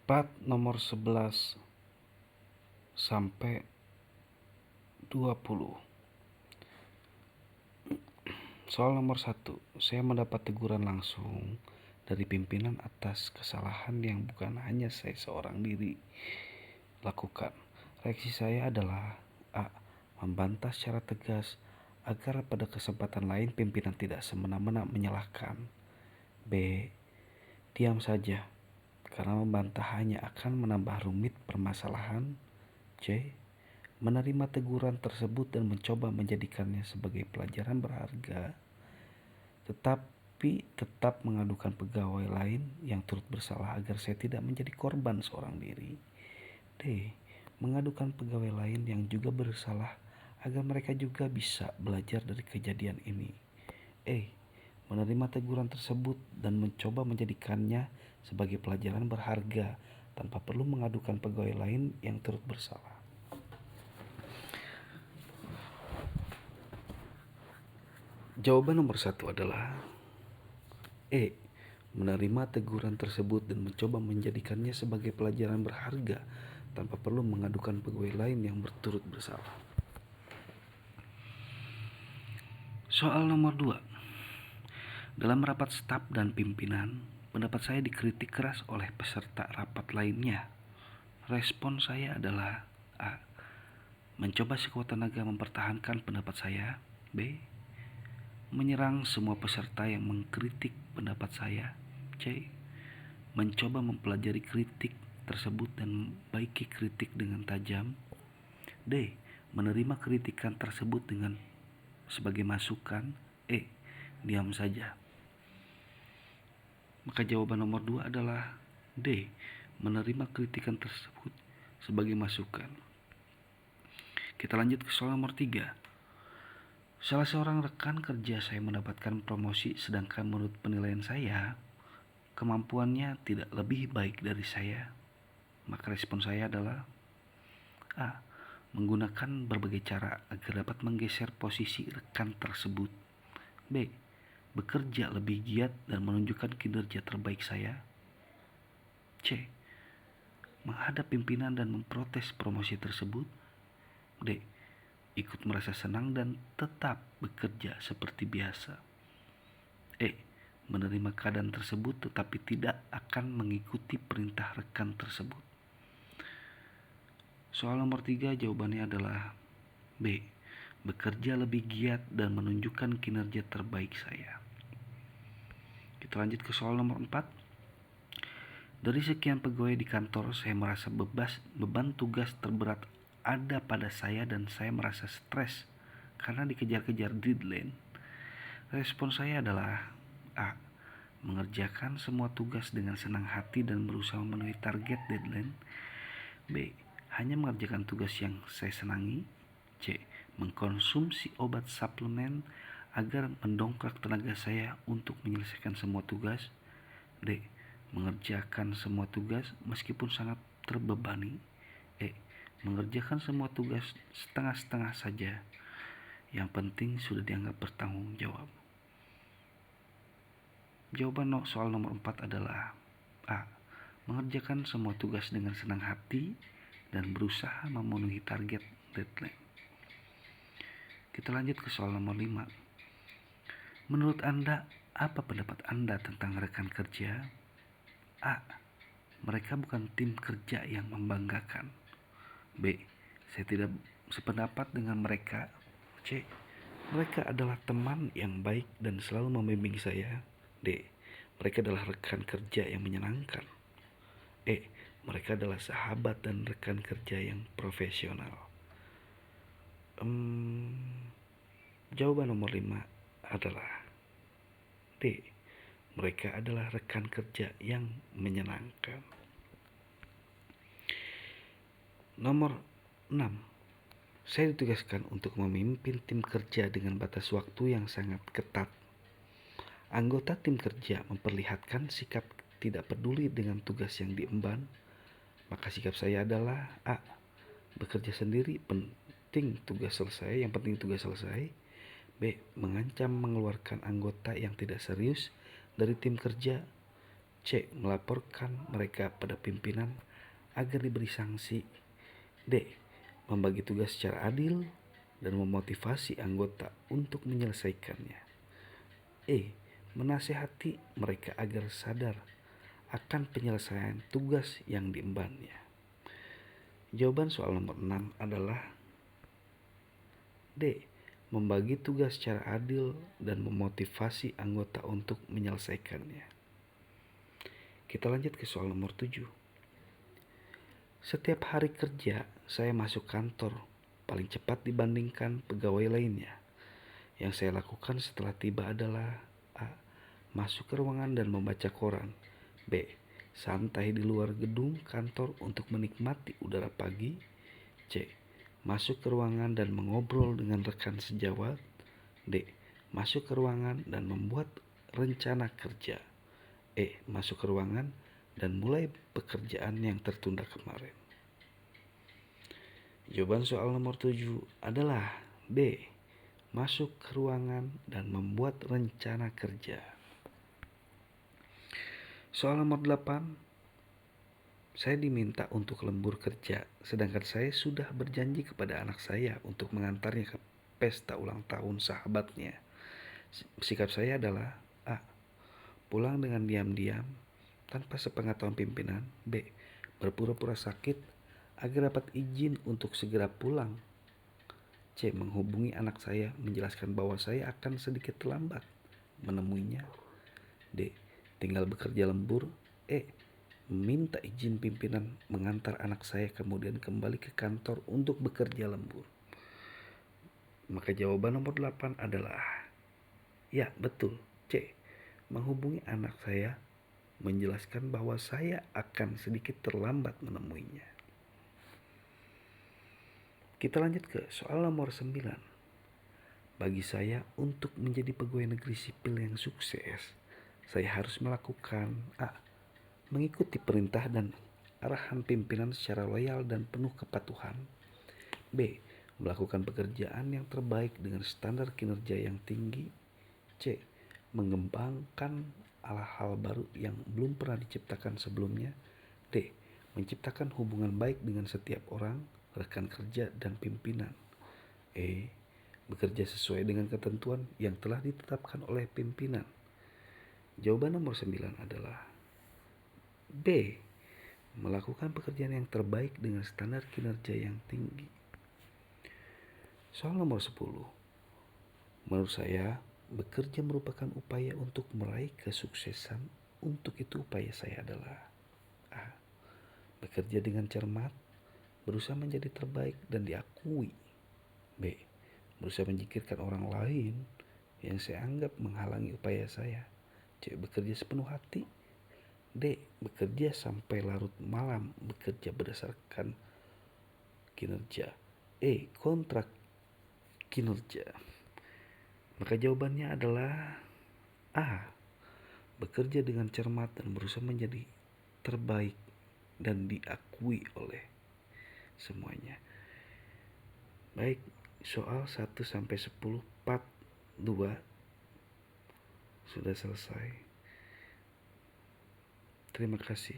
Part nomor 11 sampai 20. Soal nomor 1, saya mendapat teguran langsung dari pimpinan atas kesalahan yang bukan hanya saya seorang diri lakukan. Reaksi saya adalah A. Membantah secara tegas agar pada kesempatan lain pimpinan tidak semena-mena menyalahkan. B. Diam saja, karena membantah hanya akan menambah rumit permasalahan. C. Menerima teguran tersebut dan mencoba menjadikannya sebagai pelajaran berharga, tetapi tetap mengadukan pegawai lain yang turut bersalah agar saya tidak menjadi korban seorang diri. D. Mengadukan pegawai lain yang juga bersalah agar mereka juga bisa belajar dari kejadian ini. E. Menerima teguran tersebut dan mencoba menjadikannya sebagai pelajaran berharga tanpa perlu mengadukan pegawai lain yang turut bersalah. Jawaban nomor 1 adalah E. Menerima teguran tersebut dan mencoba menjadikannya sebagai pelajaran berharga tanpa perlu mengadukan pegawai lain yang berturut bersalah. Soal nomor 2. Dalam rapat staf dan pimpinan, pendapat saya dikritik keras oleh peserta rapat lainnya. Respon saya adalah A. Mencoba sekuat tenaga mempertahankan pendapat saya. B. Menyerang semua peserta yang mengkritik pendapat saya. C. Mencoba mempelajari kritik tersebut dan membaiki kritik dengan tajam. D. Menerima kritikan tersebut dengan sebagai masukan. E. Diam saja. Maka jawaban nomor 2 adalah D. Menerima kritikan tersebut sebagai masukan. Kita lanjut ke soal nomor 3. Salah seorang rekan kerja saya mendapatkan promosi, sedangkan menurut penilaian saya, kemampuannya tidak lebih baik dari saya. Maka respon saya adalah A. Menggunakan berbagai cara agar dapat menggeser posisi rekan tersebut. B. Bekerja lebih giat dan menunjukkan kinerja terbaik saya. C. Menghadap pimpinan dan memprotes promosi tersebut. D. Ikut merasa senang dan tetap bekerja seperti biasa. E. Menerima keadaan tersebut tetapi tidak akan mengikuti perintah rekan tersebut. Soal nomor 3 jawabannya adalah B. Bekerja lebih giat dan menunjukkan kinerja terbaik saya. Kita lanjut ke soal nomor 4. Dari sekian pegawai di kantor, saya merasa beban tugas terberat ada pada saya dan saya merasa stres karena dikejar-kejar deadline. Respon saya adalah A. Mengerjakan semua tugas dengan senang hati dan berusaha memenuhi target deadline. B. Hanya mengerjakan tugas yang saya senangi. C. Mengkonsumsi obat suplemen agar mendongkrak tenaga saya untuk menyelesaikan semua tugas. D. Mengerjakan semua tugas meskipun sangat terbebani. E. Mengerjakan semua tugas setengah-setengah saja. Yang penting sudah dianggap bertanggung jawab. Jawaban soal nomor 4 adalah A. Mengerjakan semua tugas dengan senang hati dan berusaha memenuhi target deadline. Kita lanjut ke soal nomor 5. Menurut Anda, apa pendapat Anda tentang rekan kerja? A. Mereka bukan tim kerja yang membanggakan. B. Saya tidak sependapat dengan mereka. C. Mereka adalah teman yang baik dan selalu membimbing saya. D. Mereka adalah rekan kerja yang menyenangkan. E. Mereka adalah sahabat dan rekan kerja yang profesional. Jawaban nomor 5 adalah D. Mereka adalah rekan kerja yang menyenangkan. Nomor 6. Saya ditugaskan untuk memimpin tim kerja dengan batas waktu yang sangat ketat. Anggota tim kerja memperlihatkan sikap tidak peduli dengan tugas yang diemban. Maka sikap saya adalah A. Bekerja sendiri, yang penting tugas selesai. B. Mengancam mengeluarkan anggota yang tidak serius dari tim kerja. C. Melaporkan mereka pada pimpinan agar diberi sanksi. D. Membagi tugas secara adil dan memotivasi anggota untuk menyelesaikannya. E. Menasehati mereka agar sadar akan penyelesaian tugas yang diembannya. Jawaban soal nomor 6 adalah D. Membagi tugas secara adil dan memotivasi anggota untuk menyelesaikannya. Kita lanjut ke soal nomor 7. Setiap hari kerja, saya masuk kantor paling cepat dibandingkan pegawai lainnya. Yang saya lakukan setelah tiba adalah A. Masuk ke ruangan dan membaca koran. B. Santai di luar gedung kantor untuk menikmati udara pagi. C. Masuk ke ruangan dan mengobrol dengan rekan sejawat. D. Masuk ke ruangan dan membuat rencana kerja. E. Masuk ke ruangan dan mulai pekerjaan yang tertunda kemarin. Jawaban soal nomor 7 adalah B. Masuk ke ruangan dan membuat rencana kerja. Soal nomor 8. Saya diminta untuk lembur kerja, sedangkan saya sudah berjanji kepada anak saya untuk mengantarnya ke pesta ulang tahun sahabatnya. Sikap saya adalah A. Pulang dengan diam-diam tanpa sepengetahuan pimpinan. B. Berpura-pura sakit agar dapat izin untuk segera pulang. C. Menghubungi anak saya menjelaskan bahwa saya akan sedikit terlambat menemuinya. D. Tinggal bekerja lembur. E. Meminta izin pimpinan mengantar anak saya kemudian kembali ke kantor untuk bekerja lembur. Maka jawaban nomor 8 adalah ya, betul, C. Menghubungi anak saya menjelaskan bahwa saya akan sedikit terlambat menemuinya. Kita lanjut ke soal nomor 9. Bagi saya, untuk menjadi pegawai negeri sipil yang sukses, saya harus melakukan A. Mengikuti perintah dan arahan pimpinan secara loyal dan penuh kepatuhan. B. Melakukan pekerjaan yang terbaik dengan standar kinerja yang tinggi. C. Mengembangkan hal-hal baru yang belum pernah diciptakan sebelumnya. D. Menciptakan hubungan baik dengan setiap orang, rekan kerja, dan pimpinan. E. Bekerja sesuai dengan ketentuan yang telah ditetapkan oleh pimpinan. Jawaban nomor 9 adalah B. Melakukan pekerjaan yang terbaik dengan standar kinerja yang tinggi. Soal nomor 10. Menurut saya, bekerja merupakan upaya untuk meraih kesuksesan. Untuk itu upaya saya adalah A. Bekerja dengan cermat, berusaha menjadi terbaik dan diakui. B. Berusaha menyingkirkan orang lain yang saya anggap menghalangi upaya saya. C. Bekerja sepenuh hati. D. Bekerja sampai larut malam, bekerja berdasarkan kinerja. E. Kontrak kinerja. Maka jawabannya adalah A. Bekerja dengan cermat dan berusaha menjadi terbaik dan diakui oleh semuanya. Baik, soal 1 sampai 10 part 2 sudah selesai. Terima kasih.